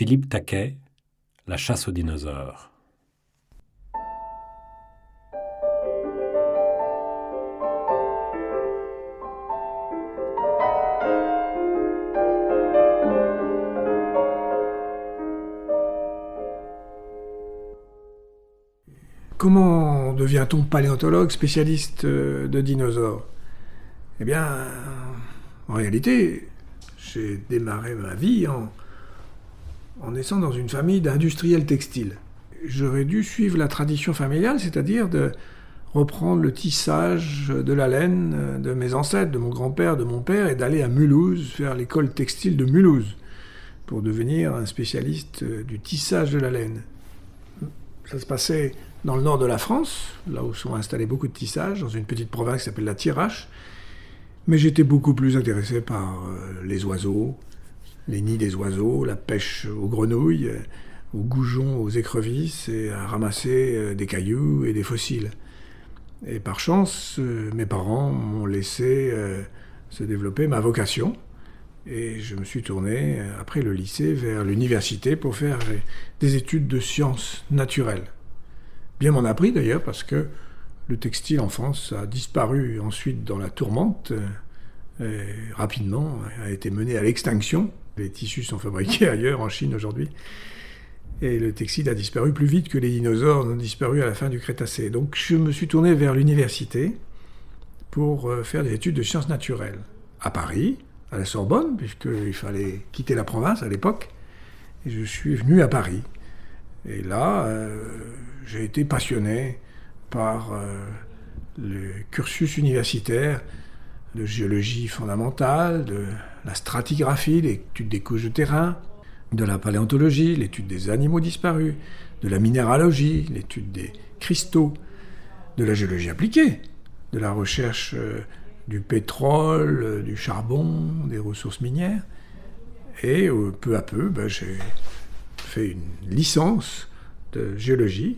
Philippe Taquet, La chasse aux dinosaures. Comment devient-on paléontologue spécialiste de dinosaures ? Eh bien, en réalité, j'ai démarré ma vie en naissant dans une famille d'industriels textiles. J'aurais dû suivre la tradition familiale, c'est-à-dire de reprendre le tissage de la laine de mes ancêtres, de mon grand-père, de mon père, et d'aller à Mulhouse, faire l'école textile de Mulhouse, pour devenir un spécialiste du tissage de la laine. Ça se passait dans le nord de la France, là où sont installés beaucoup de tissages, dans une petite province qui s'appelle la Thiérache. Mais j'étais beaucoup plus intéressé par les oiseaux, les nids des oiseaux, la pêche aux grenouilles, aux goujons, aux écrevisses, et à ramasser des cailloux et des fossiles. Et par chance, mes parents m'ont laissé se développer ma vocation. Et je me suis tourné, après le lycée, vers l'université pour faire des études de sciences naturelles. Bien m'en a pris d'ailleurs, parce que le textile en France a disparu ensuite dans la tourmente, et rapidement a été mené à l'extinction. Les tissus sont fabriqués ailleurs, en Chine aujourd'hui. Et le textile a disparu plus vite que les dinosaures ont disparu à la fin du Crétacé. Donc je me suis tourné vers l'université pour faire des études de sciences naturelles. À Paris, à la Sorbonne, puisqu'il fallait quitter la province à l'époque. Et je suis venu à Paris. Et là, j'ai été passionné par le cursus universitaire de géologie fondamentale, de la stratigraphie, l'étude des couches de terrain, de la paléontologie, l'étude des animaux disparus, de la minéralogie, l'étude des cristaux, de la géologie appliquée, de la recherche du pétrole, du charbon, des ressources minières. Et peu à peu, j'ai fait une licence de géologie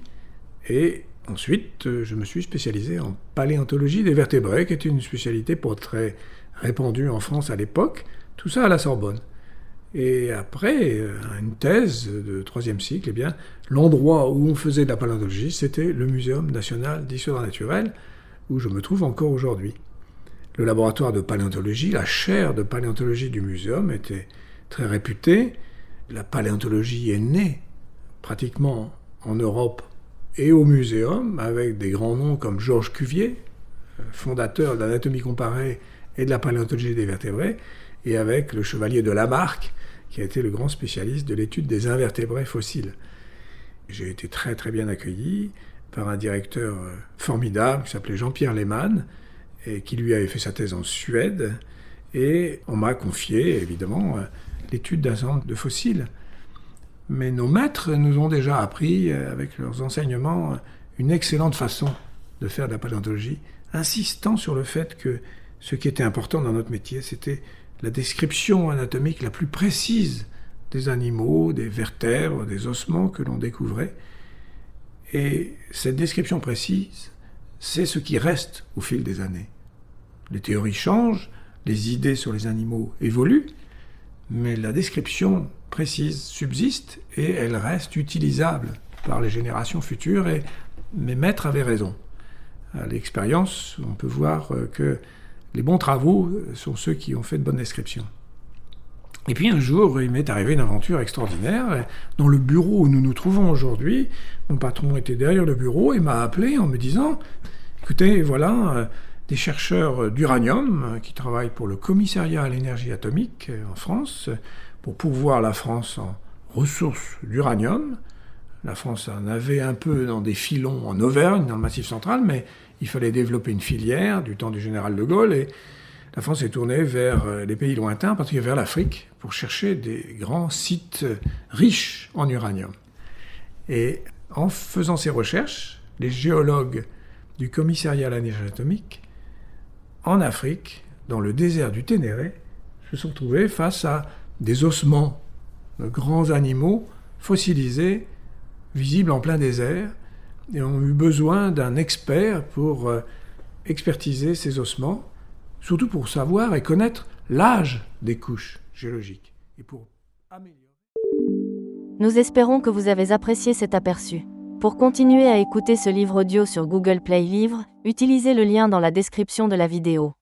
et ensuite je me suis spécialisé en paléontologie des vertébrés, qui était une spécialité pas très répandue en France à l'époque, tout ça à la Sorbonne. Et après une thèse de 3e cycle, eh bien, l'endroit où on faisait de la paléontologie, c'était le Muséum national d'histoire naturelle, où je me trouve encore aujourd'hui. Le laboratoire de paléontologie, la chaire de paléontologie du muséum était très réputée. La paléontologie est née pratiquement en Europe et au muséum, avec des grands noms comme Georges Cuvier, fondateur de l'anatomie comparée et de la paléontologie des vertébrés, et avec le chevalier de Lamarck, qui a été le grand spécialiste de l'étude des invertébrés fossiles. J'ai été très très bien accueilli par un directeur formidable qui s'appelait Jean-Pierre Lehmann, et qui lui avait fait sa thèse en Suède, et on m'a confié, évidemment, l'étude d'un certain nombre de fossiles. Mais nos maîtres nous ont déjà appris, avec leurs enseignements, une excellente façon de faire de la paléontologie, insistant sur le fait que ce qui était important dans notre métier, c'était la description anatomique la plus précise des animaux, des vertèbres, des ossements que l'on découvrait. Et cette description précise, c'est ce qui reste au fil des années. Les théories changent, les idées sur les animaux évoluent, mais la description précise subsiste et elle reste utilisable par les générations futures, et mes maîtres avaient raison. À l'expérience, on peut voir que les bons travaux sont ceux qui ont fait de bonnes descriptions. Et puis un jour, il m'est arrivé une aventure extraordinaire. Dans le bureau où nous nous trouvons aujourd'hui, mon patron était derrière le bureau et m'a appelé en me disant « Écoutez, voilà des chercheurs d'uranium qui travaillent pour le commissariat à l'énergie atomique en France, pour pourvoir la France en ressources d'uranium. La France en avait un peu dans des filons en Auvergne, dans le Massif central, mais il fallait développer une filière du temps du général de Gaulle, et la France est tournée vers les pays lointains, en particulier vers l'Afrique, pour chercher des grands sites riches en uranium. Et en faisant ces recherches, les géologues du commissariat à l'énergie atomique, en Afrique, dans le désert du Ténéré, se sont trouvés face à des ossements de grands animaux fossilisés, visibles en plein désert, et ont eu besoin d'un expert pour expertiser ces ossements, surtout pour savoir et connaître l'âge des couches géologiques, et pour améliorer. Nous espérons que vous avez apprécié cet aperçu. Pour continuer à écouter ce livre audio sur Google Play Livres, utilisez le lien dans la description de la vidéo.